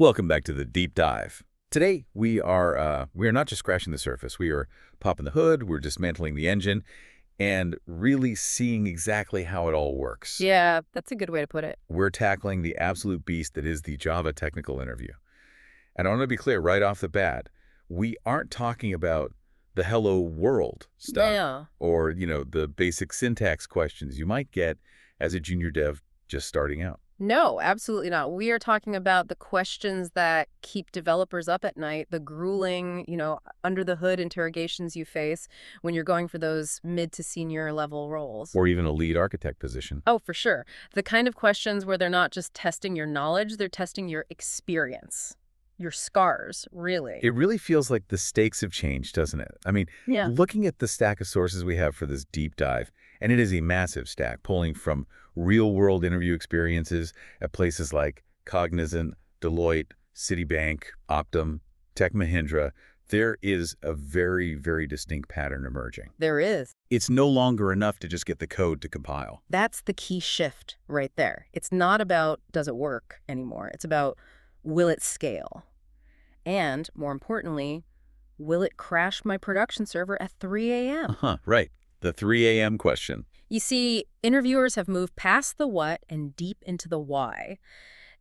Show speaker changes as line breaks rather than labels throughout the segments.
Welcome back to the deep dive. Today we are not just scratching the surface. We are popping the hood, we're dismantling the engine, and really seeing exactly how it all works.
Yeah, that's a good way to put it.
We're tackling the absolute beast that is the Java technical interview. And I want to be clear right off the bat, we aren't talking about the hello world stuff
Yeah.
or, the basic syntax questions you might get as a junior dev just starting out.
No, absolutely not. We are talking about the questions that keep developers up at night, the grueling, under the hood interrogations you face when you're going for those mid to senior level roles.
Or even a lead architect position.
Oh, for sure. The kind of questions where they're not just testing your knowledge, they're testing your experience, your scars, really.
It really feels like the stakes have changed, doesn't it? I mean,
Yeah.
looking at the stack of sources we have for this deep dive, and it is a massive stack, pulling from real-world interview experiences at places like Cognizant, Deloitte, Citibank, Optum, Tech Mahindra, there is a very, very distinct pattern emerging.
There is.
It's no longer enough to just get the code to compile.
That's the key shift right there. It's not about does it work anymore. It's about will it scale? And, more importantly, will it crash my production server at 3 a.m.?
Right. The 3 a.m. question.
You see, interviewers have moved past the what and deep into the why.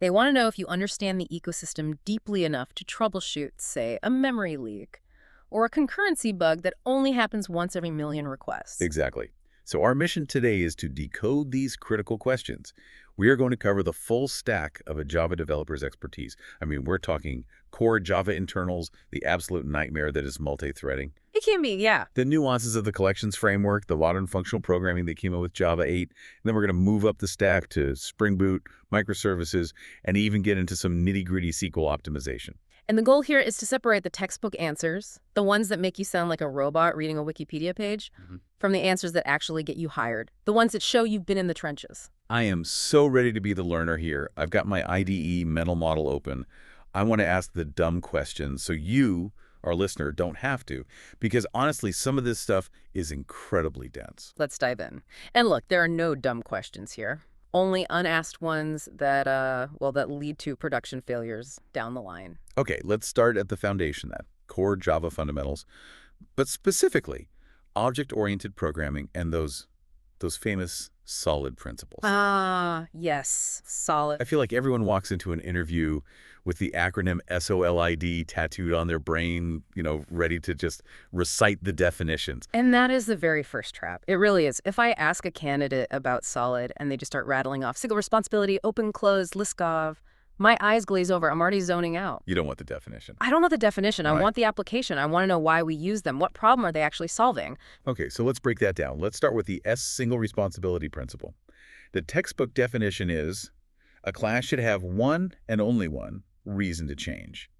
They want to know if you understand the ecosystem deeply enough to troubleshoot, say, a memory leak or a concurrency bug that only happens once every million requests.
Exactly. So our mission today is to decode these critical questions. We are going to cover the full stack of a Java developer's expertise. I mean, we're talking core Java internals, the absolute nightmare that is multi-threading,
It can be, yeah.
the nuances of the collections framework, the modern functional programming that came out with Java 8, and then we're going to move up the stack to Spring Boot, microservices, and even get into some nitty-gritty SQL optimization.
And the goal here is to separate the textbook answers, the ones that make you sound like a robot reading a Wikipedia page, from the answers that actually get you hired, the ones that show you've been in the trenches.
I am so ready to be the learner here. I've got my IDE mental model open. I want to ask the dumb questions so you, our listener, don't have to. Because honestly, some of this stuff is incredibly dense.
Let's dive in. And look, there are no dumb questions here. Only unasked ones that, that lead to production failures down the line.
Okay, let's start at the foundation then. Core Java fundamentals. But specifically, object-oriented programming and those famous solid principles.
Ah, yes, solid.
I feel like everyone walks into an interview with the acronym SOLID tattooed on their brain, ready to just recite the definitions.
And that is the very first trap. It really is. If I ask a candidate about solid and they just start rattling off single responsibility, open, closed, Liskov, my eyes glaze over. I'm already zoning out.
You don't want the definition.
I don't know the definition. I
Right.
want the application. I want to know why we use them. What problem are they actually solving?
Okay, so let's break that down. Let's start with the S single responsibility principle. The textbook definition is a class should have one and only one reason to change.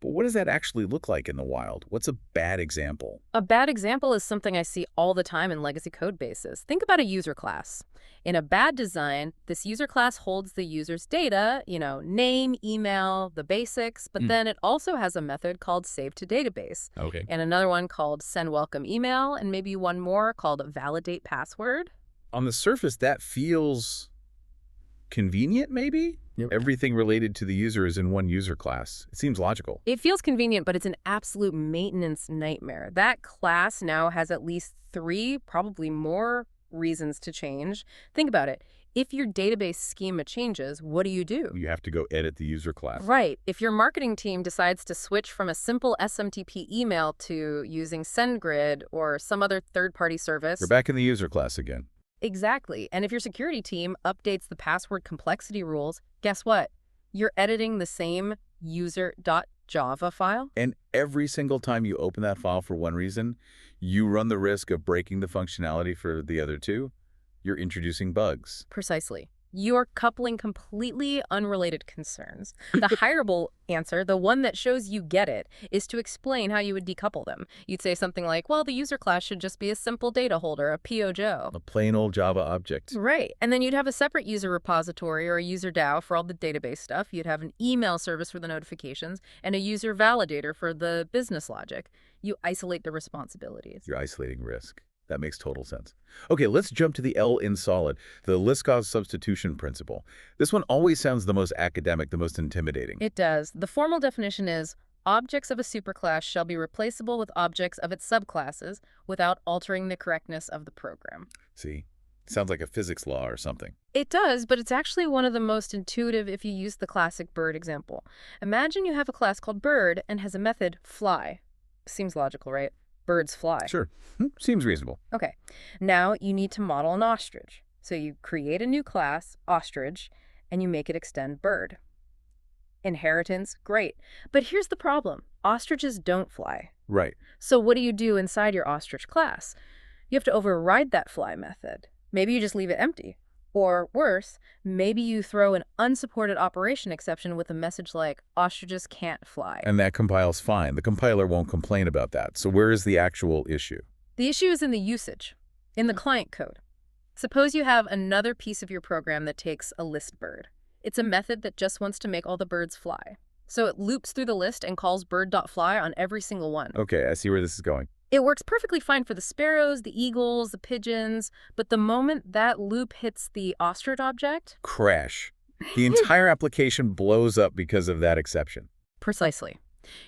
But what does that actually look like in the wild? What's a bad example?
A bad example is something I see all the time in legacy code bases. Think about a user class. In a bad design, this user class holds the user's data, name, email, the basics, but then it also has a method called save to database,
Okay.
and another one called send welcome email, and maybe one more called validate password.
On the surface, that feels convenient, maybe?
Yep.
Everything related to the user is in one user class. It seems logical.
It feels convenient, but it's an absolute maintenance nightmare. That class now has at least 3, probably more reasons to change. Think about it. If your database schema changes, what do?
You have to go edit the user class.
Right. If your marketing team decides to switch from a simple SMTP email to using SendGrid or some other third-party service.
We're back in the user class again.
Exactly. And if your security team updates the password complexity rules, guess what? You're editing the same user.java file.
And every single time you open that file for one reason, you run the risk of breaking the functionality for the other two. You're introducing bugs.
Precisely. You're coupling completely unrelated concerns. The hireable answer, the one that shows you get it, is to explain how you would decouple them. You'd say something like, well, the user class should just be a simple data holder, a POJO.
A plain old Java object.
Right. And then you'd have a separate user repository or a user DAO for all the database stuff. You'd have an email service for the notifications and a user validator for the business logic. You isolate the responsibilities.
You're isolating risk. That makes total sense. Okay, let's jump to the L in solid, the Liskov substitution principle. This one always sounds the most academic, the most intimidating.
It does. The formal definition is objects of a superclass shall be replaceable with objects of its subclasses without altering the correctness of the program.
See? Sounds like a physics law or something.
It does, but it's actually one of the most intuitive if you use the classic bird example. Imagine you have a class called bird and has a method fly. Seems logical, right? Birds fly.
Sure. Seems reasonable.
Okay. Now you need to model an ostrich. So you create a new class, ostrich, and you make it extend bird. Inheritance, great. But here's the problem. Ostriches don't fly.
Right.
So what do you do inside your ostrich class? You have to override that fly method. Maybe you just leave it empty. Or worse, maybe you throw an unsupported operation exception with a message like, ostriches can't fly.
And that compiles fine. The compiler won't complain about that. So where is the actual issue?
The issue is in the usage, in the client code. Suppose you have another piece of your program that takes a list bird. It's a method that just wants to make all the birds fly. So it loops through the list and calls bird.fly on every single one.
Okay, I see where this is going.
It works perfectly fine for the sparrows, the eagles, the pigeons, but the moment that loop hits the ostrich object...
Crash. The entire application blows up because of that exception.
Precisely.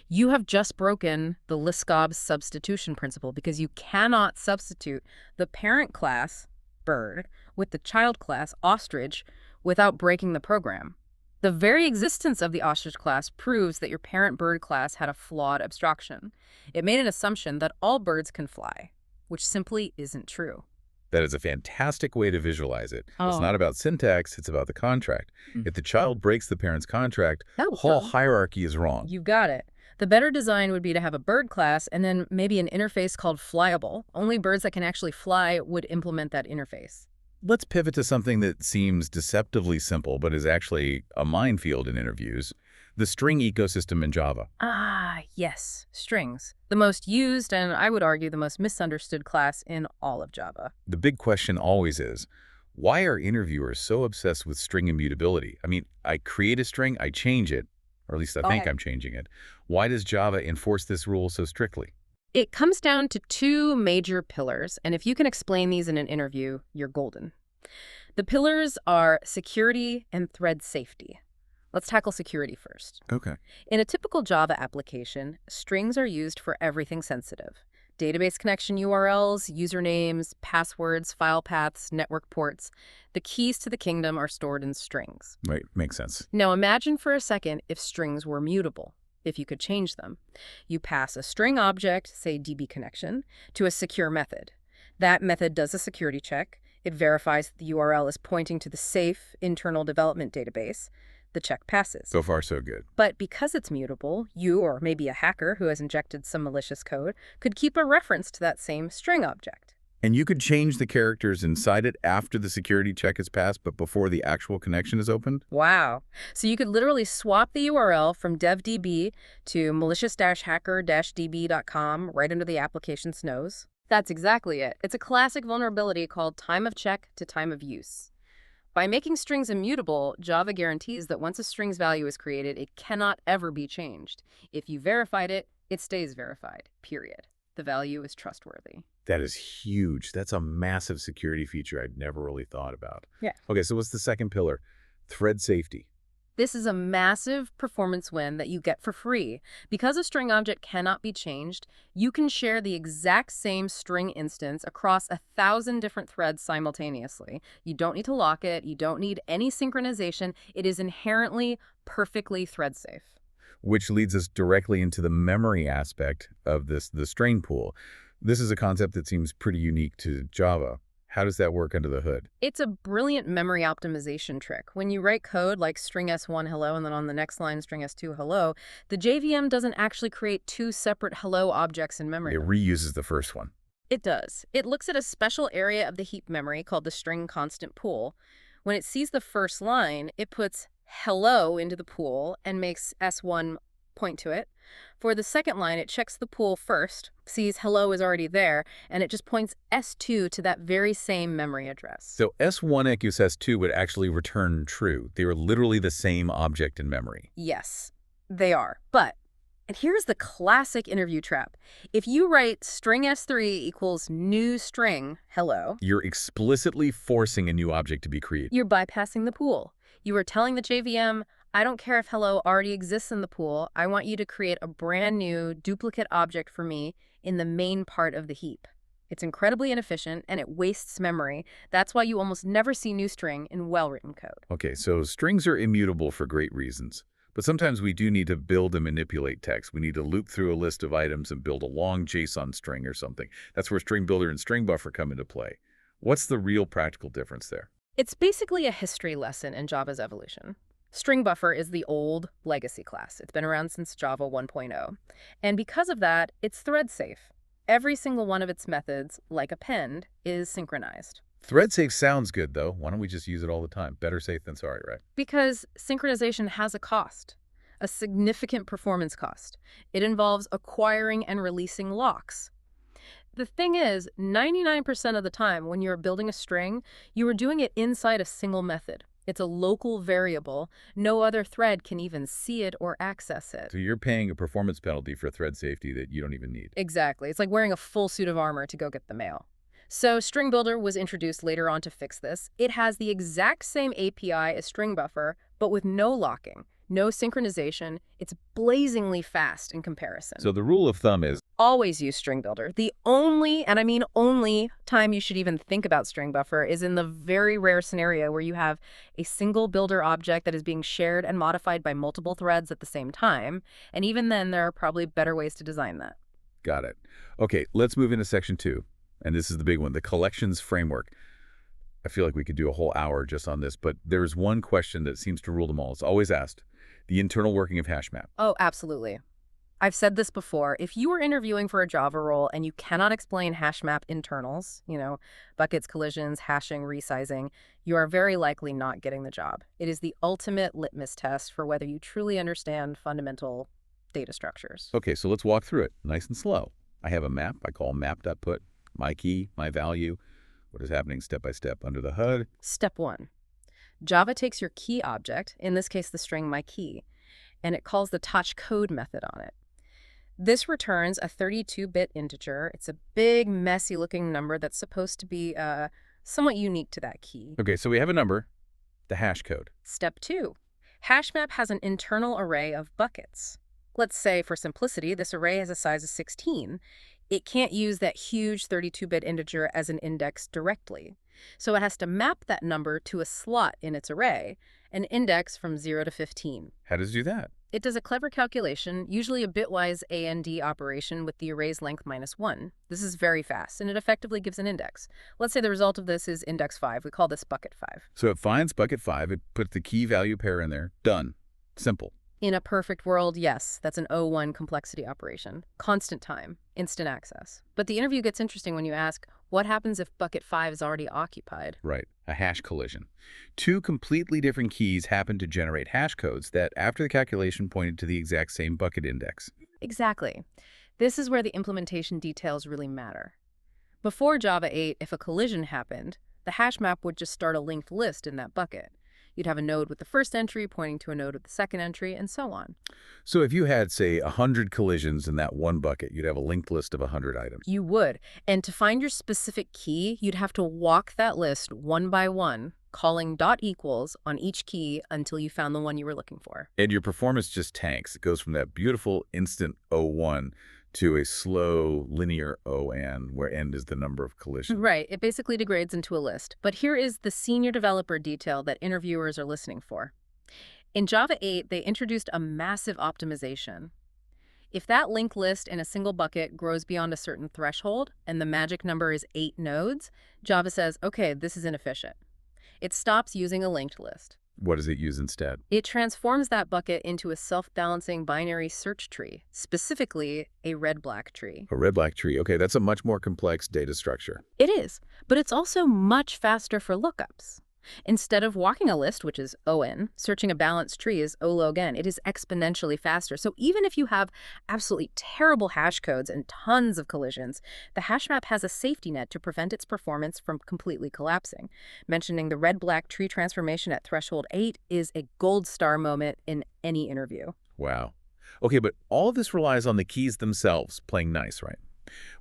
You have just broken the Liskov substitution principle because you cannot substitute the parent class, bird, with the child class, ostrich, without breaking the program. The very existence of the ostrich class proves that your parent bird class had a flawed abstraction. It made an assumption that all birds can fly, which simply isn't true.
That is a fantastic way to visualize it.
Oh.
It's not about syntax, it's about the contract. If the child breaks the parent's contract, the
That
whole hierarchy is wrong.
You got it. The better design would be to have a bird class and then maybe an interface called flyable. Only birds that can actually fly would implement that interface.
Let's pivot to something that seems deceptively simple but is actually a minefield in interviews, the string ecosystem in Java.
Ah, yes, strings. The most used and I would argue the most misunderstood class in all of Java.
The big question always is, why are interviewers so obsessed with string immutability? I mean, I create a string, I change it, or at least I think I'm changing it. Why does Java enforce this rule so strictly?
It comes down to two major pillars, and if you can explain these in an interview, you're golden. The pillars are security and thread safety. Let's tackle security first.
Okay.
In a typical Java application, strings are used for everything sensitive. Database connection URLs, usernames, passwords, file paths, network ports. The keys to the kingdom are stored in strings.
Right, makes sense.
Now imagine for a second if strings were mutable, if you could change them. You pass a string object, say DB connection, to a secure method. That method does a security check. It verifies that the URL is pointing to the safe internal development database. The check passes.
So far, so good.
But because it's mutable, you or maybe a hacker who has injected some malicious code could keep a reference to that same string object.
And you could change the characters inside it after the security check is passed, but before the actual connection is opened?
Wow. So you could literally swap the URL from devdb to malicious-hacker-db.com right under the application's nose. That's exactly it. It's a classic vulnerability called time of check to time of use. By making strings immutable, Java guarantees that once a string's value is created, it cannot ever be changed. If you verified it, it stays verified, period. The value is trustworthy.
That is huge. That's a massive security feature I'd never really thought about.
Yeah.
Okay, so what's the second pillar? Thread safety.
This is a massive performance win that you get for free. Because a string object cannot be changed, you can share the exact same string instance across 1,000 different threads simultaneously. You don't need to lock it. You don't need any synchronization. It is inherently perfectly thread safe.
Which leads us directly into the memory aspect of the strain pool. This is a concept that seems pretty unique to Java. How does that work under the hood?
It's a brilliant memory optimization trick. When you write code like string s1 hello and then on the next line string s2 hello, the JVM doesn't actually create two separate hello objects in memory.
It reuses the first one.
It does. It looks at a special area of the heap memory called the string constant pool. When it sees the first line, it puts hello into the pool and makes s1 point to it. For the second line, it checks the pool first, sees hello is already there, and it just points s2 to that very same memory address.
So S1 equals S2 would actually return true. They are literally the same object in memory.
Yes, they are. But And here's the classic interview trap. If you write string s3 equals new string, hello,
You're explicitly forcing a new object to be created.
you're bypassing the pool. You are telling the JVM, I don't care if hello already exists in the pool. I want you to create a brand new duplicate object for me in the main part of the heap. It's incredibly inefficient and it wastes memory. That's why you almost never see new string in well-written code.
Okay, so strings are immutable for great reasons. But sometimes we do need to build and manipulate text. We need to loop through a list of items and build a long JSON string or something. That's where string builder and string buffer come into play. What's the real practical difference there?
It's basically a history lesson in Java's evolution. String buffer is the old legacy class. It's been around since Java 1.0. And because of that, it's thread safe. Every single one of its methods, like append, is synchronized.
Thread safe sounds good, though. Why don't we just use it all the time? Better safe than sorry, right?
Because synchronization has a cost, a significant performance cost. It involves acquiring and releasing locks. The thing is, 99% of the time when you're building a string, you are doing it inside a single method. It's a local variable. No other thread can even see it or access it.
So you're paying a performance penalty for thread safety that you don't even need.
Exactly. It's like wearing a full suit of armor to go get the mail. So String Builder was introduced later on to fix this. It has the exact same API as String Buffer, but with no locking, no synchronization. It's blazingly fast in comparison.
So the rule of thumb is
Always use String Builder. The only, and I mean only, time you should even think about String Buffer is in the very rare scenario where you have a single builder object that is being shared and modified by multiple threads at the same time. And even then, there are probably better ways to design that.
got it. Okay, let's move into section 2. And this is the big one, the collections framework. I feel like we could do a whole hour just on this, but there's one question that seems to rule them all. It's always asked, the internal working of HashMap.
Oh, absolutely. I've said this before. If you are interviewing for a Java role and you cannot explain HashMap internals, buckets, collisions, hashing, resizing, you are very likely not getting the job. It is the ultimate litmus test for whether you truly understand fundamental data structures.
Okay, so let's walk through it nice and slow. I have a map. I call map.put, my key, my value, what is happening step by step under the hood.
Step 1. Java takes your key object, in this case the string my key, and it calls the touch code method on it. This returns a 32-bit integer. It's a big, messy-looking number that's supposed to be somewhat unique to that key.
Okay, so we have a number, the hash code.
Step 2. HashMap has an internal array of buckets. Let's say, for simplicity, this array has a size of 16. It can't use that huge 32-bit integer as an index directly. So it has to map that number to a slot in its array, an index from 0 to 15.
How does it do that?
It does a clever calculation, usually a bitwise AND operation with the array's length -1. This is very fast, and it effectively gives an index. Let's say the result of this is index 5. We call this bucket 5.
So it finds bucket 5, it puts the key value pair in there, done. Simple.
In a perfect world, yes, that's an O1 complexity operation. Constant time, instant access. But the interview gets interesting when you ask, what happens if bucket 5 is already occupied?
Right, a hash collision. Two completely different keys happen to generate hash codes that, after the calculation, pointed to the exact same bucket index.
Exactly. This is where the implementation details really matter. Before Java 8, if a collision happened, the hash map would just start a linked list in that bucket. You'd have a node with the first entry pointing to a node with the second entry, and so on.
So if you had, say, 100 collisions in that one bucket, you'd have a linked list of 100 items.
You would. And to find your specific key, you'd have to walk that list one by one, calling .equals on each key until you found the one you were looking for.
And your performance just tanks. It goes from that beautiful instant O1 to a slow linear ON, where N is the number of collisions.
Right. It basically degrades into a list. But here is the senior developer detail that interviewers are listening for. In Java 8, they introduced a massive optimization. If that linked list in a single bucket grows beyond a certain threshold, and the magic number is 8 nodes, Java says, okay, this is inefficient. It stops using a linked list.
What does it use instead?
It transforms that bucket into a self-balancing binary search tree, specifically a red-black tree.
A red-black tree. Okay, that's a much more complex data structure.
It is, but it's also much faster for lookups. Instead of walking a list, which is ON, searching a balanced tree is O log n. It is exponentially faster. So even if you have absolutely terrible hash codes and tons of collisions, the hash map has a safety net to prevent its performance from completely collapsing. Mentioning the red-black tree transformation at threshold 8 is a gold star moment in any interview.
Wow. Okay, but all of this relies on the keys themselves playing nice, right?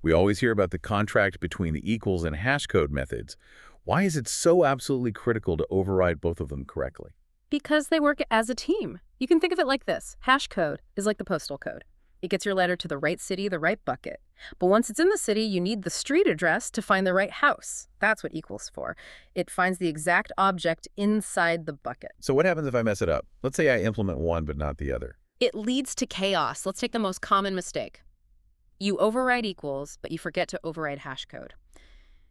We always hear about the contract between the equals and hash code methods. Why is it so absolutely critical to override both of them correctly?
Because they work as a team. You can think of it like this. Hash code is like the postal code. It gets your letter to the right city, the right bucket. But once it's in the city, you need the street address to find the right house. That's what equals for. It finds the exact object inside the bucket.
So what happens if I mess it up? Let's say I implement one but not the other.
It leads to chaos. Let's take the most common mistake. You override equals, but you forget to override hash code.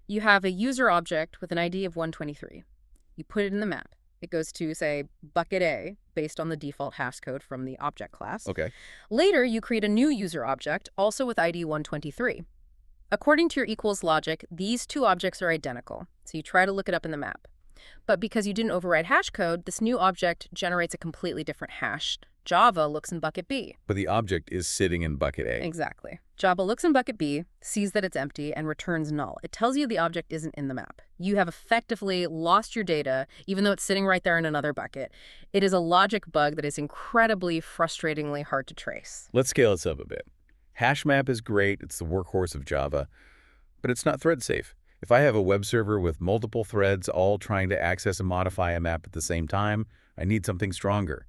You have a user object with an ID of 123. You put it in the map. It goes to, say, bucket A, based on the default hash code from the object class.
Okay.
Later, you create a new user object, also with ID 123. According to your equals logic, these two objects are identical, so you try to look it up in the map. But because you didn't override hash code, this new object generates a completely different hash. Java looks in bucket B.
But the object is sitting in bucket A.
Exactly. Java looks in bucket B, sees that it's empty, and returns null. It tells you the object isn't in the map. You have effectively lost your data, even though it's sitting right there in another bucket. It is a logic bug that is incredibly, frustratingly hard to trace.
Let's scale this up a bit. HashMap is great. It's the workhorse of Java, but it's not thread safe. If I have a web server with multiple threads all trying to access and modify a map at the same time, I need something stronger.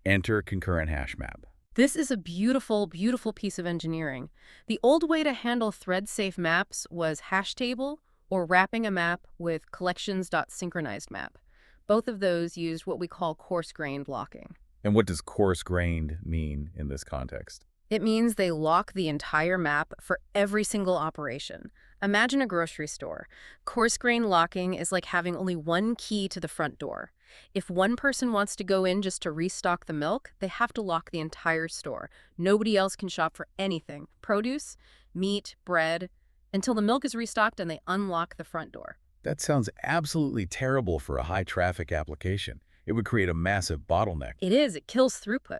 Enter concurrent hash map.
This is a beautiful, beautiful piece of engineering. The old way to handle thread-safe maps was hash table or wrapping a map with collections.synchronized map. Both of those used what we call coarse-grained locking.
And what does coarse-grained mean in this context?
It means they lock the entire map for every single operation. Imagine a grocery store. Coarse-grained locking is like having only one key to the front door. If one person wants to go in just to restock the milk, they have to lock the entire store. Nobody else can shop for anything, produce, meat, bread, until the milk is restocked and they unlock the front door.
That sounds absolutely terrible for a high-traffic application. It would create a massive bottleneck.
It is. It kills throughput.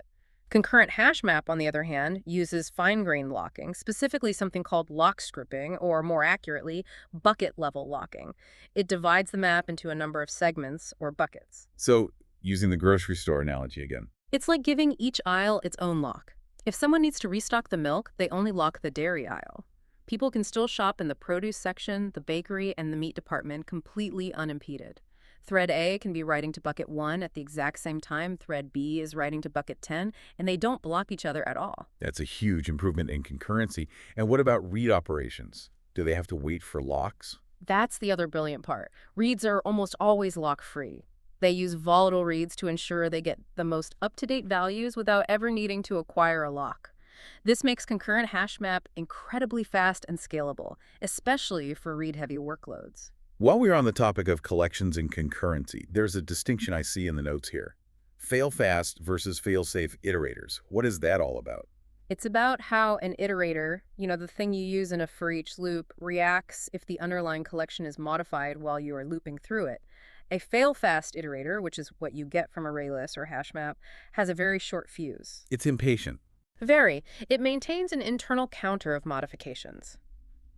Concurrent hash map, on the other hand, uses fine-grained locking, specifically something called lock stripping, or more accurately, bucket-level locking. It divides the map into a number of segments, or buckets.
So, using the grocery store analogy again.
It's like giving each aisle its own lock. If someone needs to restock the milk, they only lock the dairy aisle. People can still shop in the produce section, the bakery, and the meat department completely unimpeded. Thread A can be writing to bucket 1 at the exact same time Thread B is writing to bucket 10, and they don't block each other at all.
That's a huge improvement in concurrency. And what about read operations? Do they have to wait for locks?
That's the other brilliant part. Reads are almost always lock-free. They use volatile reads to ensure they get the most up-to-date values without ever needing to acquire a lock. This makes concurrent hash map incredibly fast and scalable, especially for read-heavy workloads.
While we're on the topic of collections and concurrency, there's a distinction I see in the notes here. Fail-fast versus fail-safe iterators. What is that all about?
It's about how an iterator, the thing you use in a for each loop, reacts if the underlying collection is modified while you are looping through it. A fail-fast iterator, which is what you get from ArrayList or HashMap, has a very short fuse.
It's impatient.
Very. It maintains an internal counter of modifications.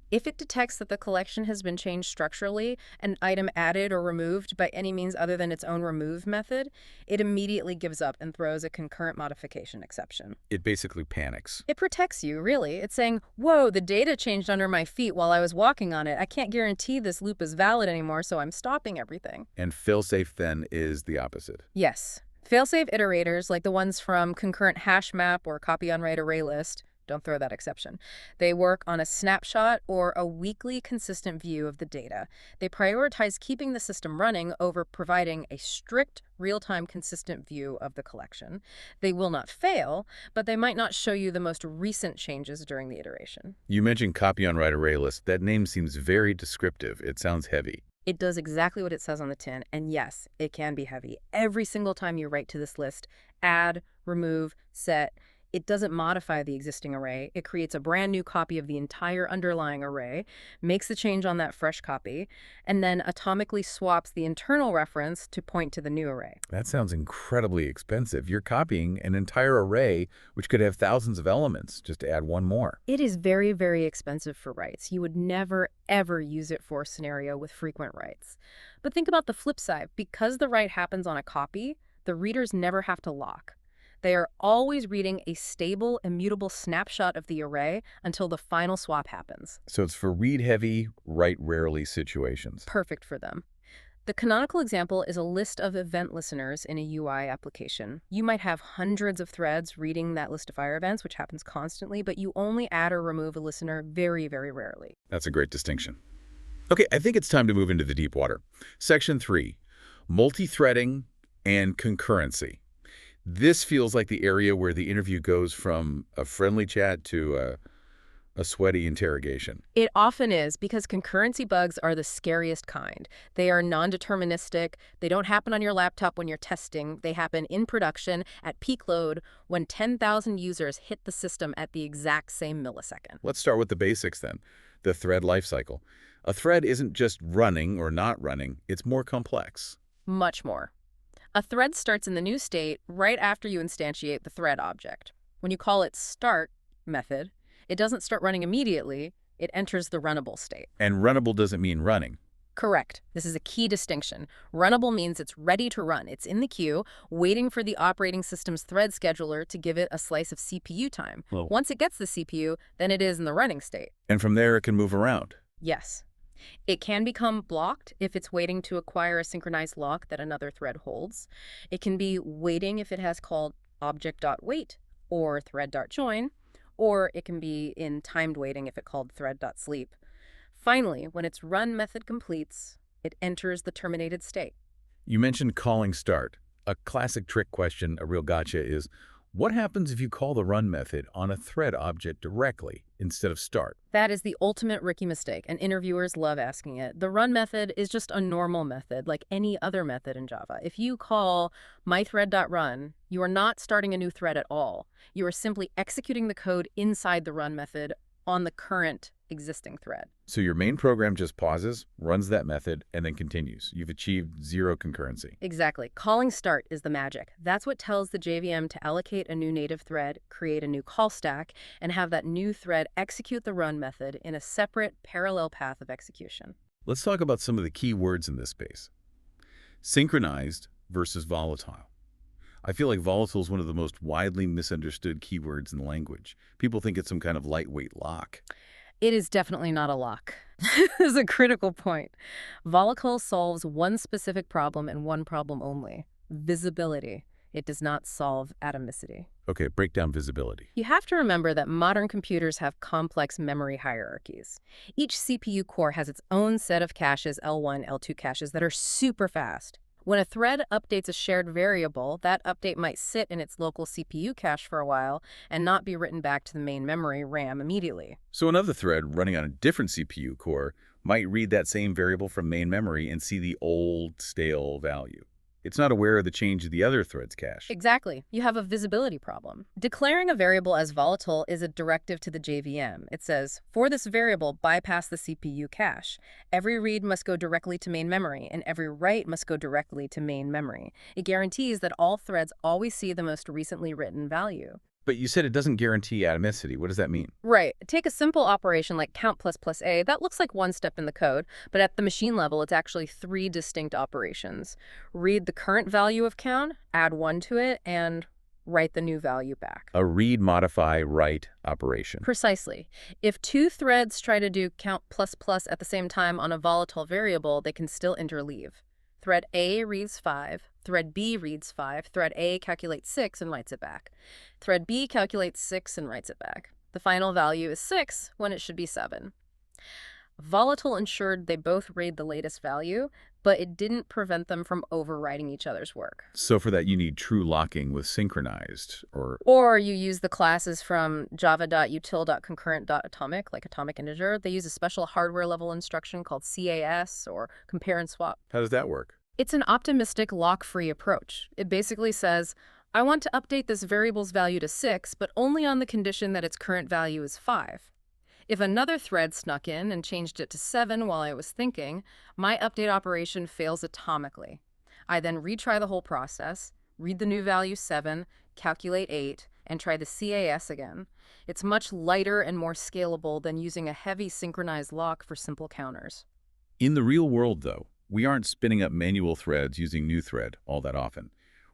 If it detects that the collection has been changed structurally, an item added or removed by any means other than its own remove method, it immediately gives up and throws a concurrent modification exception.
It basically panics.
It protects you, really. It's saying, whoa, the data changed under my feet while I was walking on it. I can't guarantee this loop is valid anymore, so I'm stopping everything.
And fail-safe then is the opposite.
Yes. Fail-safe iterators, like the ones from concurrent hash map or copy on write array list, don't throw that exception. They work on a snapshot or a weekly consistent view of the data. They prioritize keeping the system running over providing a strict, real-time consistent view of the collection. They will not fail, but they might not show you the most recent changes during the iteration.
You mentioned copy on write array list. That name seems very descriptive. It sounds heavy.
It does exactly what it says on the tin, and yes, it can be heavy. Every single time you write to this list, add, remove, set, it doesn't modify the existing array. It creates a brand new copy of the entire underlying array, makes the change on that fresh copy, and then atomically swaps the internal reference to point to the new array.
That sounds incredibly expensive. You're copying an entire array, which could have thousands of elements, just to add one more.
It is very, very expensive for writes. You would never, ever use it for a scenario with frequent writes. But think about the flip side. Because the write happens on a copy, the readers never have to lock. They are always reading a stable, immutable snapshot of the array until the final swap happens.
So it's for read-heavy, write-rarely situations.
Perfect for them. The canonical example is a list of event listeners in a UI application. You might have hundreds of threads reading that list of fire events, which happens constantly, but you only add or remove a listener very, very rarely.
That's a great distinction. Okay, I think it's time to move into the deep water. Section 3, multi-threading and concurrency. This feels like the area where the interview goes from a friendly chat to a sweaty interrogation.
It often is, because concurrency bugs are the scariest kind. They are non-deterministic. They don't happen on your laptop when you're testing. They happen in production at peak load when 10,000 users hit the system at the exact same millisecond.
Let's start with the basics then, the thread lifecycle. A thread isn't just running or not running, it's more complex.
Much more. A thread starts in the new state right after you instantiate the thread object. When you call it start method, it doesn't start running immediately, it enters the runnable state.
And runnable doesn't mean running.
Correct. This is a key distinction. Runnable means it's ready to run. It's in the queue, waiting for the operating system's thread scheduler to give it a slice of CPU time.
Well,
Once it gets the CPU, then it is in the running state.
and from there it can move around.
Yes. It can become blocked if it's waiting to acquire a synchronized lock that another thread holds. It can be waiting if it has called object.wait or thread.join, or it can be in timed waiting if it called thread.sleep. Finally, when its run method completes, it enters the terminated state.
You mentioned calling start. A classic trick question, a real gotcha, is what happens if you call the run method on a thread object directly instead of start?
That is the ultimate rookie mistake, and interviewers love asking it. The run method is just a normal method, like any other method in Java. If you call mythread.run, you are not starting a new thread at all. You are simply executing the code inside the run method on the current existing thread.
So your main program just pauses, runs that method, and then continues. You've achieved zero concurrency.
Exactly. Calling start is the magic. That's what tells the JVM to allocate a new native thread, create a new call stack, and have that new thread execute the run method in a separate parallel path of execution.
Let's talk about some of the key words in this space. Synchronized versus volatile. I feel like volatile is one of the most widely misunderstood keywords in the language. People think it's some kind of lightweight lock.
It is definitely not a lock. This is a critical point. Volatile solves one specific problem and one problem only: visibility. It does not solve atomicity.
Okay, break down visibility.
You have to remember that modern computers have complex memory hierarchies. Each CPU core has its own set of caches, L1, L2 caches, that are super fast. When a thread updates a shared variable, that update might sit in its local CPU cache for a while and not be written back to the main memory RAM immediately.
So another thread running on a different CPU core might read that same variable from main memory and see the old, stale value. It's not aware of the change of the other thread's cache.
Exactly. You have a visibility problem. Declaring a variable as volatile is a directive to the JVM. It says, for this variable, bypass the CPU cache. Every read must go directly to main memory, and every write must go directly to main memory. It guarantees that all threads always see the most recently written value.
But you said it doesn't guarantee atomicity. What does that mean?
Right. Take a simple operation like count + a. That looks like one step in the code, but at the machine level, it's actually 3 distinct operations. Read the current value of count, add 1 to it, and write the new value back.
A read, modify, write operation.
Precisely. If 2 threads try to do count ++ at the same time on a volatile variable, they can still interleave. Thread A reads 5, thread B reads 5, thread A calculates 6 and writes it back. Thread B calculates 6 and writes it back. The final value is 6 when it should be 7. Volatile ensured they both read the latest value, but it didn't prevent them from overwriting each other's work.
So for that, you need true locking with synchronized, or...
Or you use the classes from java.util.concurrent.atomic, like atomic integer. They use a special hardware-level instruction called CAS, or compare and swap.
How does that work?
It's an optimistic lock-free approach. It basically says, I want to update this variable's value to 6, but only on the condition that its current value is 5. If another thread snuck in and changed it to 7 while I was thinking, my update operation fails atomically. I then retry the whole process, read the new value 7, calculate 8, and try the CAS again. It's much lighter and more scalable than using a heavy synchronized lock for simple counters.
In the real world, though, we aren't spinning up manual threads using new thread all that often.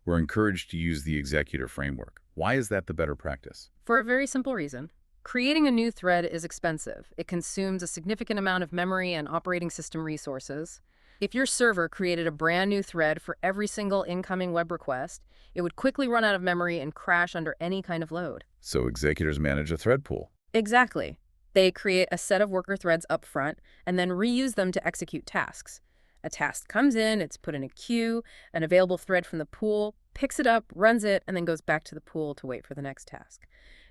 we're encouraged to use the executor framework. Why is that the better practice?
For a very simple reason. Creating a new thread is expensive. It consumes a significant amount of memory and operating system resources. If your server created a brand new thread for every single incoming web request, it would quickly run out of memory and crash under any kind of load.
So executors manage a thread pool.
Exactly. They create a set of worker threads up front and then reuse them to execute tasks. A task comes in, it's put in a queue, an available thread from the pool picks it up, runs it, and then goes back to the pool to wait for the next task.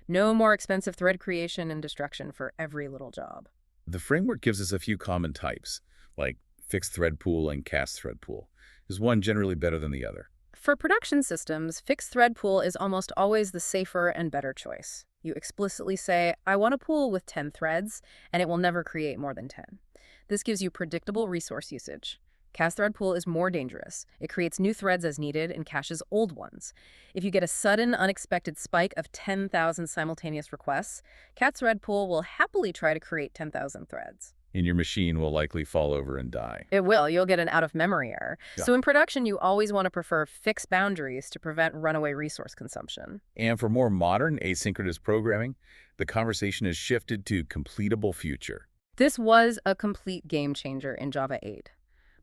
No more expensive thread creation and destruction for every little job.
The framework gives us a few common types, like fixed thread pool and cast thread pool. Is one generally better than the other?
For production systems, fixed thread pool is almost always the safer and better choice. You explicitly say, I want a pool with 10 threads, and it will never create more than 10. This gives you predictable resource usage. Cast thread pool is more dangerous. It creates new threads as needed and caches old ones. If you get a sudden, unexpected spike of 10,000 simultaneous requests, cast thread pool will happily try to create 10,000 threads.
And your machine will likely fall over and die.
It will. You'll get an out-of-memory error.
Yeah.
So in production, you always want to prefer fixed boundaries to prevent runaway resource consumption.
And for more modern asynchronous programming, the conversation has shifted to completable future.
This was a complete game changer in Java 8.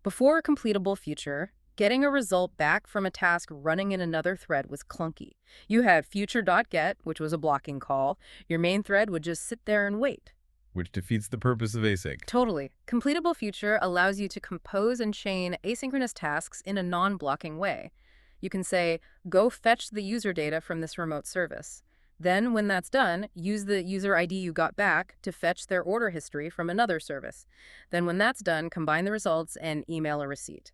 Before a completable future, getting a result back from a task running in another thread was clunky. You had future.get, which was a blocking call. Your main thread would just sit there and wait.
Which defeats the purpose of async.
Totally. Completable future allows you to compose and chain asynchronous tasks in a non-blocking way. You can say, go fetch the user data from this remote service. Then, when that's done, use the user ID you got back to fetch their order history from another service. Then when that's done, combine the results and email a receipt.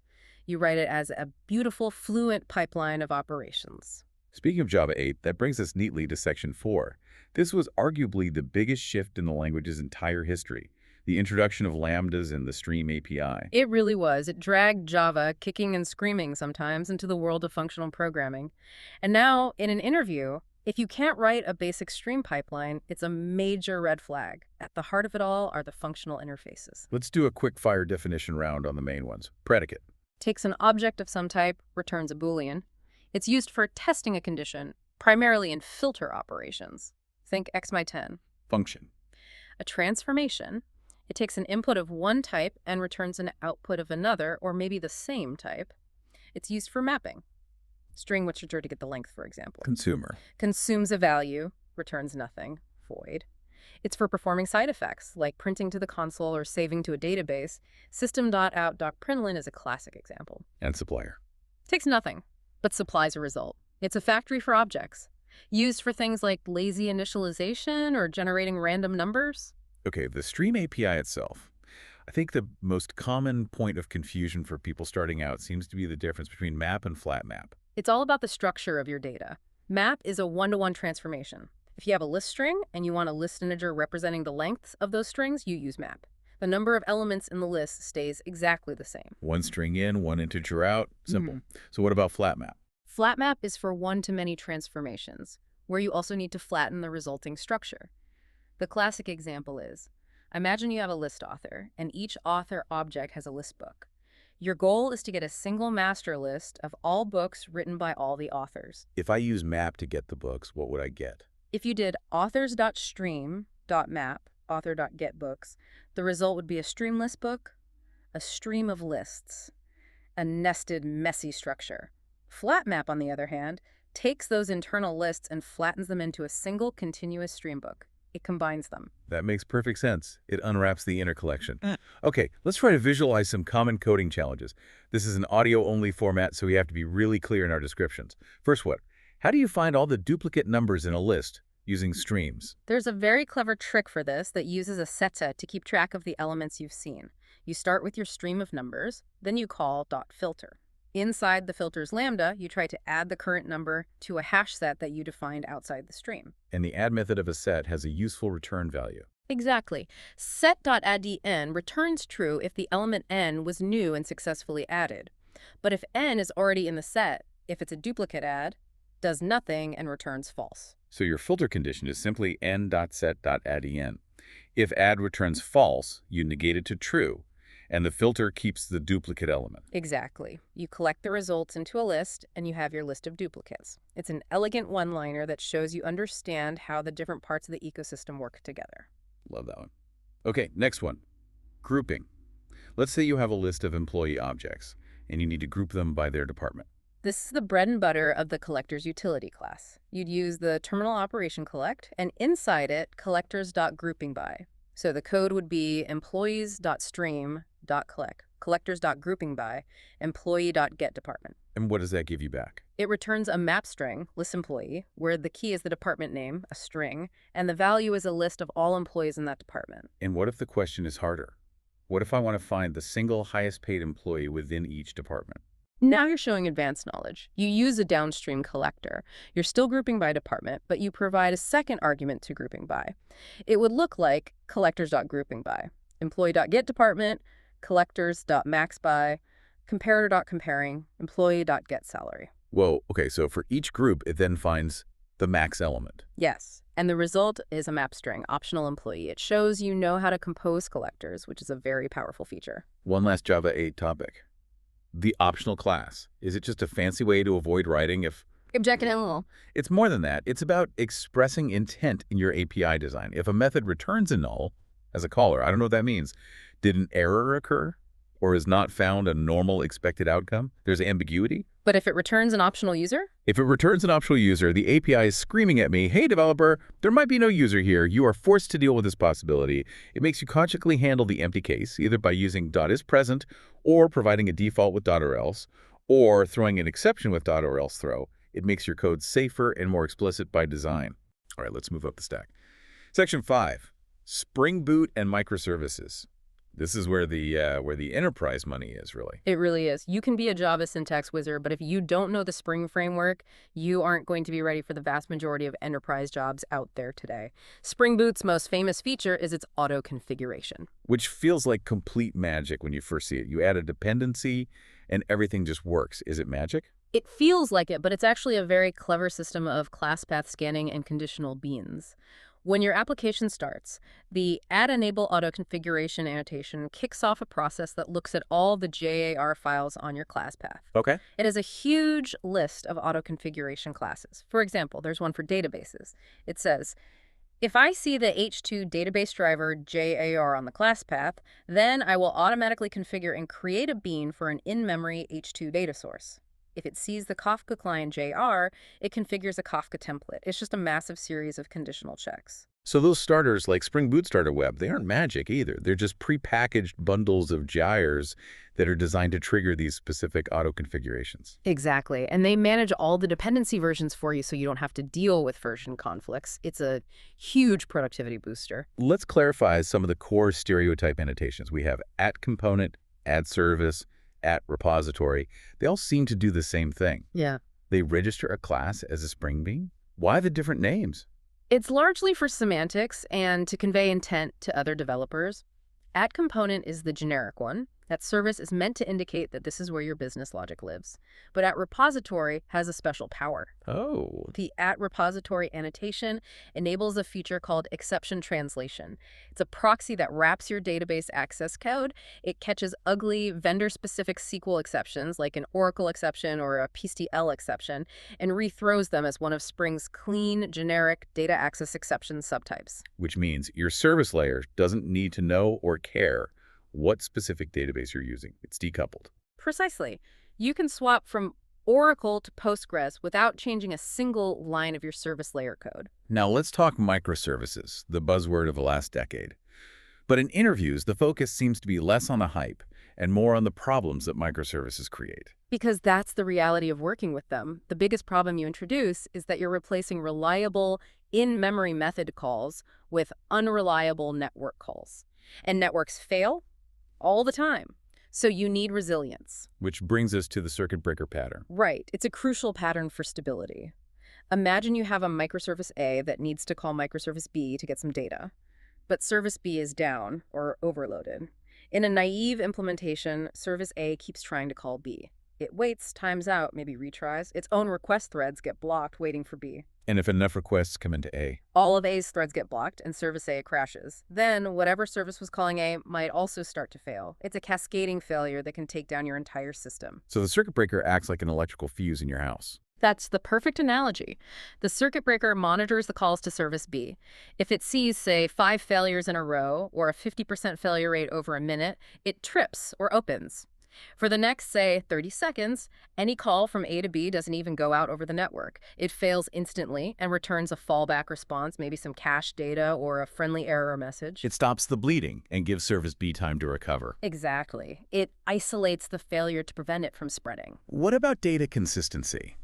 You write it as a beautiful, fluent pipeline of operations.
Speaking of Java 8, that brings us neatly to Section 4. This was arguably the biggest shift in the language's entire history, the introduction of lambdas and the Stream API.
It really was. It dragged Java, kicking and screaming sometimes, into the world of functional programming. And now, in an interview, if you can't write a basic stream pipeline, it's a major red flag. At the heart of it all are the functional interfaces.
Let's do a quick fire definition round on the main ones. Predicate.
Takes an object of some type, returns a Boolean. It's used for testing a condition, primarily in filter operations. Think x my 10.
Function.
A transformation. It takes an input of one type and returns an output of another, or maybe the same type. It's used for mapping. String literature to get the length, for example.
Consumer.
Consumes a value, returns nothing, void. It's for performing side effects, like printing to the console or saving to a database. System.out.println is a classic example.
And supplier.
Takes nothing, but supplies a result. It's a factory for objects, used for things like lazy initialization or generating random numbers.
Okay, the Stream API itself. I think the most common point of confusion for people starting out seems to be the difference between map and flat map.
It's all about the structure of your data. Map is a one-to-one transformation. If you have a list string and you want a list integer representing the lengths of those strings, you use map. The number of elements in the list stays exactly the same.
One string in, one integer out. Simple. So what about flat map?
Flat map is for one-to-many transformations, where you also need to flatten the resulting structure. The classic example is, imagine you have a list author, and each author object has a list book. Your goal is to get a single master list of all books written by all the authors.
If I use map to get the books, what would I get?
If you did authors.stream.map, author.getBooks, the result would be a stream list book, a stream of lists, a nested, messy structure. Flat map, on the other hand, takes those internal lists and flattens them into a single continuous stream book. It combines them.
That makes perfect sense. It unwraps the inner collection. Okay, let's try to visualize some common coding challenges. This is an audio-only format, so we have to be really clear in our descriptions. First one, how do you find all the duplicate numbers in a list using streams?
There's a very clever trick for this that uses a set to keep track of the elements you've seen. You start with your stream of numbers, then you call .filter. Inside the filter's lambda, you try to add the current number to a hash set that you defined outside the stream.
And the add method of a set has a useful return value.
Exactly. Set.addN returns true if the element n was new and successfully added. But if n is already in the set, if it's a duplicate add, does nothing and returns false.
So your filter condition is simply n.set.addn. If add returns false, you negate it to true. And the filter keeps the duplicate element.
Exactly. You collect the results into a list, and you have your list of duplicates. It's an elegant one-liner that shows you understand how the different parts of the ecosystem work together.
Love that one. Okay, next one. Grouping. Let's say you have a list of employee objects, and you need to group them by their department.
This is the bread and butter of the collector's utility class. You'd use the terminal operation collect, and inside it, collectors.groupingby. So the code would be employees.stream.collect, collectors.groupingby, employee.getDepartment.
And what does that give you back?
It returns a map string, listEmployee, where the key is the department name, a string, and the value is a list of all employees in that department.
And what if the question is harder? What if I want to find the single highest paid employee within each department?
Now you're showing advanced knowledge. You use a downstream collector. You're still grouping by department, but you provide a second argument to grouping by. It would look like collectors.groupingby, employee.getDepartment, collectors.maxby, comparator.comparing, employee.getSalary.
Whoa, okay, so for each group, it then finds the max element.
Yes, and the result is a map string, optional employee. It shows you know how to compose collectors, which is a very powerful feature.
One last Java 8 topic. The optional class. Is it just a fancy way to avoid writing if...
Objectionable.
It's more than that. It's about expressing intent in your API design. If a method returns a null as a caller, I don't know what that means. Did an error occur? Or is not found a normal expected outcome? There's ambiguity?
But if it returns an optional user?
If it returns an optional user, the API is screaming at me, hey developer, there might be no user here. You are forced to deal with this possibility. It makes you consciously handle the empty case, either by using .isPresent or providing a default with .or_else, or throwing an exception with .or_else throw. It makes your code safer and more explicit by design. All right, let's move up the stack. Section 5, Spring Boot and microservices. This is where the enterprise money is, really.
It really is. You can be a Java syntax wizard, but if you don't know the Spring framework, you aren't going to be ready for the vast majority of enterprise jobs out there today. Spring Boot's most famous feature is its auto-configuration.
Which feels like complete magic when you first see it. You add a dependency, and everything just works. Is it magic?
It feels like it, but it's actually a very clever system of class path scanning and conditional beans. When your application starts, the add enable auto configuration annotation kicks off a process that looks at all the JAR files on your class path.
Okay.
It has a huge list of auto configuration classes. For example, there's one for databases. It says, if I see the H2 database driver JAR on the class path, then I will automatically configure and create a bean for an in-memory H2 data source. If it sees the Kafka client JR, it configures a Kafka template. It's just a massive series of conditional checks.
So those starters like Spring Boot Starter Web, they aren't magic either. They're just prepackaged bundles of gyres that are designed to trigger these specific auto configurations.
Exactly. And they manage all the dependency versions for you so you don't have to deal with version conflicts. It's a huge productivity booster.
Let's clarify some of the core stereotype annotations. We have @component, @service, @repository. They all seem to do the same thing.
Yeah.
They register a class as a Spring Bean. Why the different names?
It's largely for semantics and to convey intent to other developers. @component is the generic one. That service is meant to indicate that this is where your business logic lives. But @repository has a special power.
Oh.
The @repository annotation enables a feature called exception translation. It's a proxy that wraps your database access code. It catches ugly vendor-specific SQL exceptions, like an Oracle exception or a PSTL exception, and rethrows them as one of Spring's clean, generic data access exception subtypes.
Which means your service layer doesn't need to know or care what specific database you're using. It's decoupled.
Precisely. You can swap from Oracle to Postgres without changing a single line of your service layer code.
Now let's talk microservices, the buzzword of the last decade. But in interviews, the focus seems to be less on the hype and more on the problems that microservices create.
Because that's the reality of working with them. The biggest problem you introduce is that you're replacing reliable in-memory method calls with unreliable network calls. And networks fail all the time. So you need resilience.
Which brings us to the circuit breaker pattern.
Right. It's a crucial pattern for stability. Imagine you have a microservice A that needs to call microservice B to get some data. But service B is down or overloaded. In a naive implementation, service A keeps trying to call B. It waits, times out, maybe retries. Its own request threads get blocked waiting for B.
And if enough requests come into A?
All of A's threads get blocked and service A crashes. Then whatever service was calling A might also start to fail. It's a cascading failure that can take down your entire system.
So the circuit breaker acts like an electrical fuse in your house.
That's the perfect analogy. The circuit breaker monitors the calls to service B. If it sees, say, 5 failures in a row or a 50% failure rate over a minute, it trips or opens. For the next, say, 30 seconds, any call from A to B doesn't even go out over the network. It fails instantly and returns a fallback response, maybe some cached data or a friendly error message.
It stops the bleeding and gives service B time to recover.
Exactly. It isolates the failure to prevent it from spreading.
What about data consistency?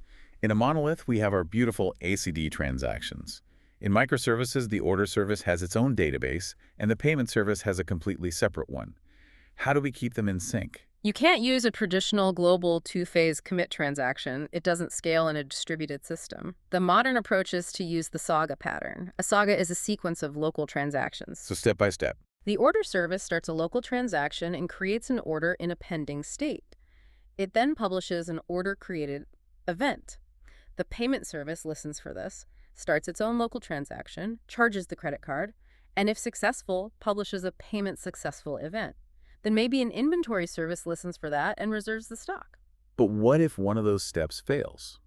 In a monolith, we have our beautiful ACD transactions. In microservices, the order service has its own database, and the payment service has a completely separate one. How do we keep them in sync?
You can't use a traditional global two-phase commit transaction. It doesn't scale in a distributed system. The modern approach is to use the saga pattern. A saga is a sequence of local transactions.
So step by step.
The order service starts a local transaction and creates an order in a pending state. It then publishes an order-created event. The payment service listens for this, starts its own local transaction, charges the credit card, and if successful, publishes a payment successful event. Then maybe an inventory service listens for that and reserves the stock.
But what if one of those steps fails?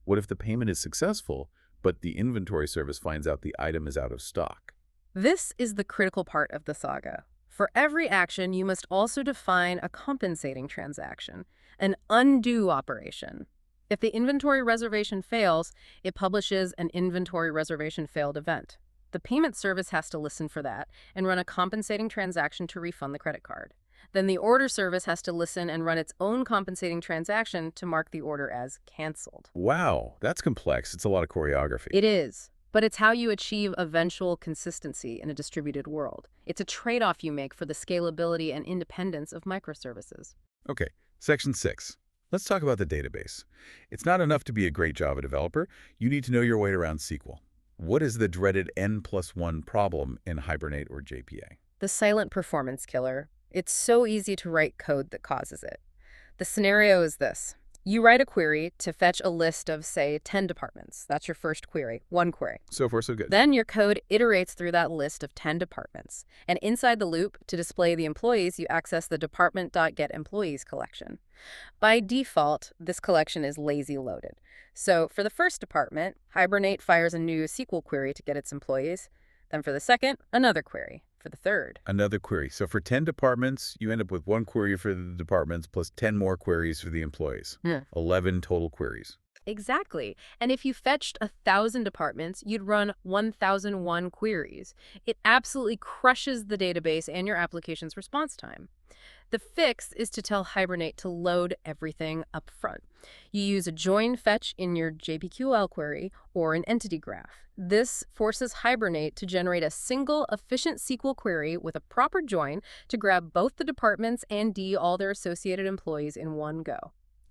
What if the payment is successful, but the inventory service finds out the item is out of stock?
This is the critical part of the saga. For every action, you must also define a compensating transaction, an undo operation. If the inventory reservation fails, it publishes an inventory reservation failed event. The payment service has to listen for that and run a compensating transaction to refund the credit card. Then the order service has to listen and run its own compensating transaction to mark the order as canceled.
Wow, that's complex. It's a lot of choreography.
It is, but it's how you achieve eventual consistency in a distributed world. It's a trade-off you make for the scalability and independence of microservices.
Okay, section 6. Let's talk about the database. It's not enough to be a great Java developer. You need to know your way around SQL. What is the dreaded N+1 problem in Hibernate or JPA?
The silent performance killer. It's so easy to write code that causes it. The scenario is this. You write a query to fetch a list of, say, 10 departments. That's your first query, one query.
So far, so good.
Then your code iterates through that list of 10 departments. And inside the loop, to display the employees, you access the department.getEmployees collection. By default, this collection is lazy loaded. So for the first department, Hibernate fires a new SQL query to get its employees. Then for the second, another query. For the third,
another query. So for 10 departments, you end up with one query for the departments plus 10 more queries for the employees. 11 total queries.
Exactly. And if you fetched 1,000 departments, you'd run 1,001 queries. It absolutely crushes the database and your application's response time. The fix is to tell Hibernate to load everything up front. You use a join fetch in your JPQL query or an entity graph. This forces Hibernate to generate a single efficient SQL query with a proper join to grab both the departments and all their associated employees in one go.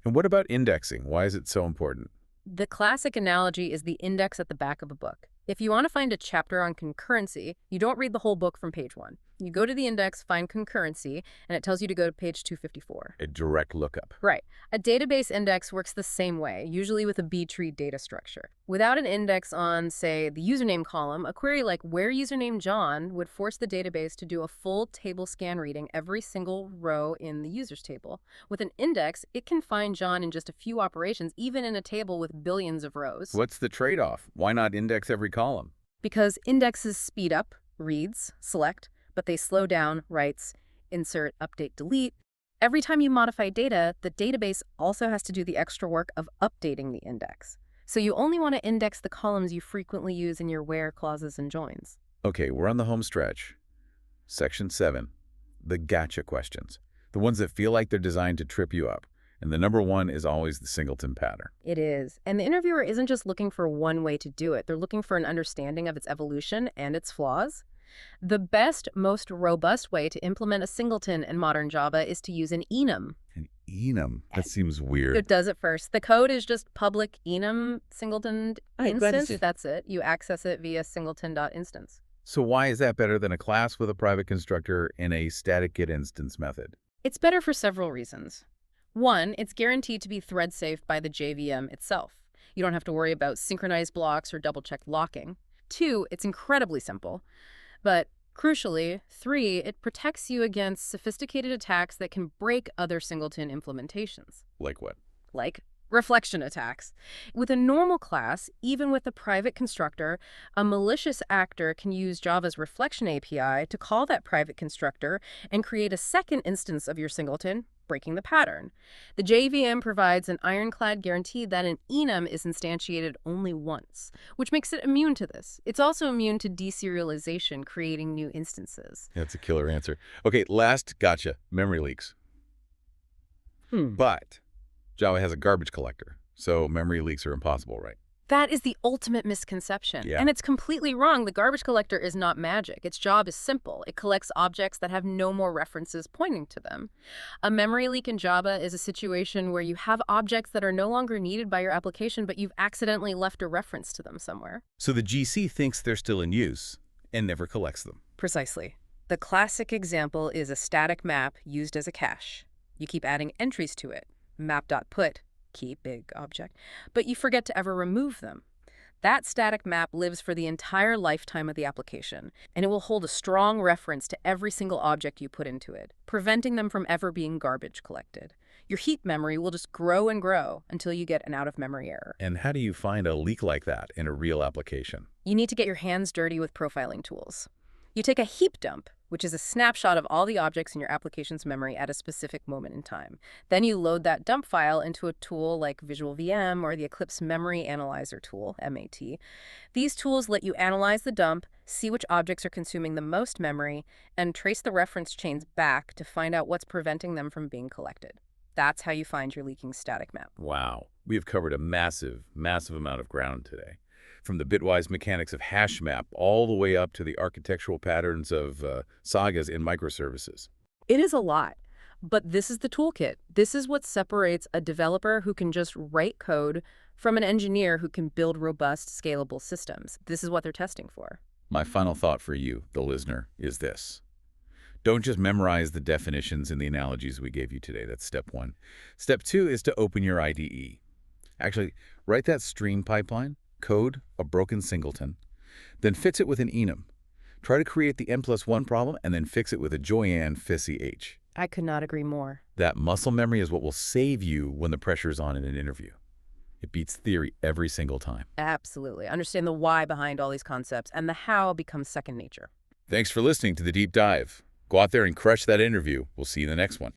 And what about indexing? Why is it so important?
The classic analogy is the index at the back of a book. If you want to find a chapter on concurrency, you don't read the whole book from page 1. You go to the index, find concurrency, and it tells you to go to page 254.
A direct lookup.
Right. A database index works the same way, usually with a B-tree data structure. Without an index on, say, the username column, a query like where username John would force the database to do a full table scan reading every single row in the users table. With an index, it can find John in just a few operations, even in a table with billions of rows.
What's the trade-off? Why not index every column?
Because indexes speed up, reads, select, but they slow down, writes, insert, update, delete. Every time you modify data, the database also has to do the extra work of updating the index. So you only want to index the columns you frequently use in your where clauses and joins.
Okay, we're on the home stretch. Section 7, the gotcha questions. The ones that feel like they're designed to trip you up. And the number one is always the singleton pattern.
It is. And the interviewer isn't just looking for one way to do it. They're looking for an understanding of its evolution and its flaws. The best, most robust way to implement a singleton in modern Java is to use an enum.
An enum? That seems weird.
It does at first. The code is just public enum singleton instance. That's it. You access it via singleton.instance.
So why is that better than a class with a private constructor in a static get instance method?
It's better for several reasons. One, it's guaranteed to be thread safe by the JVM itself. You don't have to worry about synchronized blocks or double-check locking. 2, it's incredibly simple. But crucially, 3, it protects you against sophisticated attacks that can break other singleton implementations,
Like what?
like reflection attacks. With a normal class, even with a private constructor, a malicious actor can use Java's reflection API to call that private constructor and create a second instance of your singleton, breaking the pattern. The JVM provides an ironclad guarantee that an enum is instantiated only once, which makes it immune to this. It's also immune to deserialization, creating new instances.
That's a killer answer. Okay, last gotcha. Memory leaks. But Java has a garbage collector, so memory leaks are impossible, right?
That is the ultimate misconception.
Yeah.
And it's completely wrong. The garbage collector is not magic. Its job is simple. It collects objects that have no more references pointing to them. A memory leak in Java is a situation where you have objects that are no longer needed by your application, but you've accidentally left a reference to them somewhere.
So the GC thinks they're still in use and never collects them.
Precisely. The classic example is a static map used as a cache. You keep adding entries to it. Map.put, key, big object, but you forget to ever remove them. That static map lives for the entire lifetime of the application, and it will hold a strong reference to every single object you put into it, preventing them from ever being garbage collected. Your heap memory will just grow and grow until you get an out-of-memory error.
And how do you find a leak like that in a real application?
You need to get your hands dirty with profiling tools. You take a heap dump, which is a snapshot of all the objects in your application's memory at a specific moment in time. Then you load that dump file into a tool like Visual VM or the Eclipse Memory Analyzer tool, MAT. These tools let you analyze the dump, see which objects are consuming the most memory, and trace the reference chains back to find out what's preventing them from being collected. That's how you find your leaking static map.
Wow. We have covered a massive, massive amount of ground today. From the bitwise mechanics of hash map all the way up to the architectural patterns of sagas in microservices.
It is a lot, but this is the toolkit. This is what separates a developer who can just write code from an engineer who can build robust, scalable systems. This is what they're testing for.
My final thought for you, the listener, is this. Don't just memorize the definitions and the analogies we gave you today. That's step 1. Step 2 is to open your IDE. Actually, write that stream pipeline, code a broken singleton, then fix it with an enum. Try to create the n+1 problem and then fix it with a Joanne FISCH.
I could not agree more.
That muscle memory is what will save you when the pressure is on in an interview. It beats theory every single time.
Absolutely. Understand the why behind all these concepts, and the how becomes second nature.
Thanks for listening to The Deep Dive. Go out there and crush that interview. We'll see you in the next one.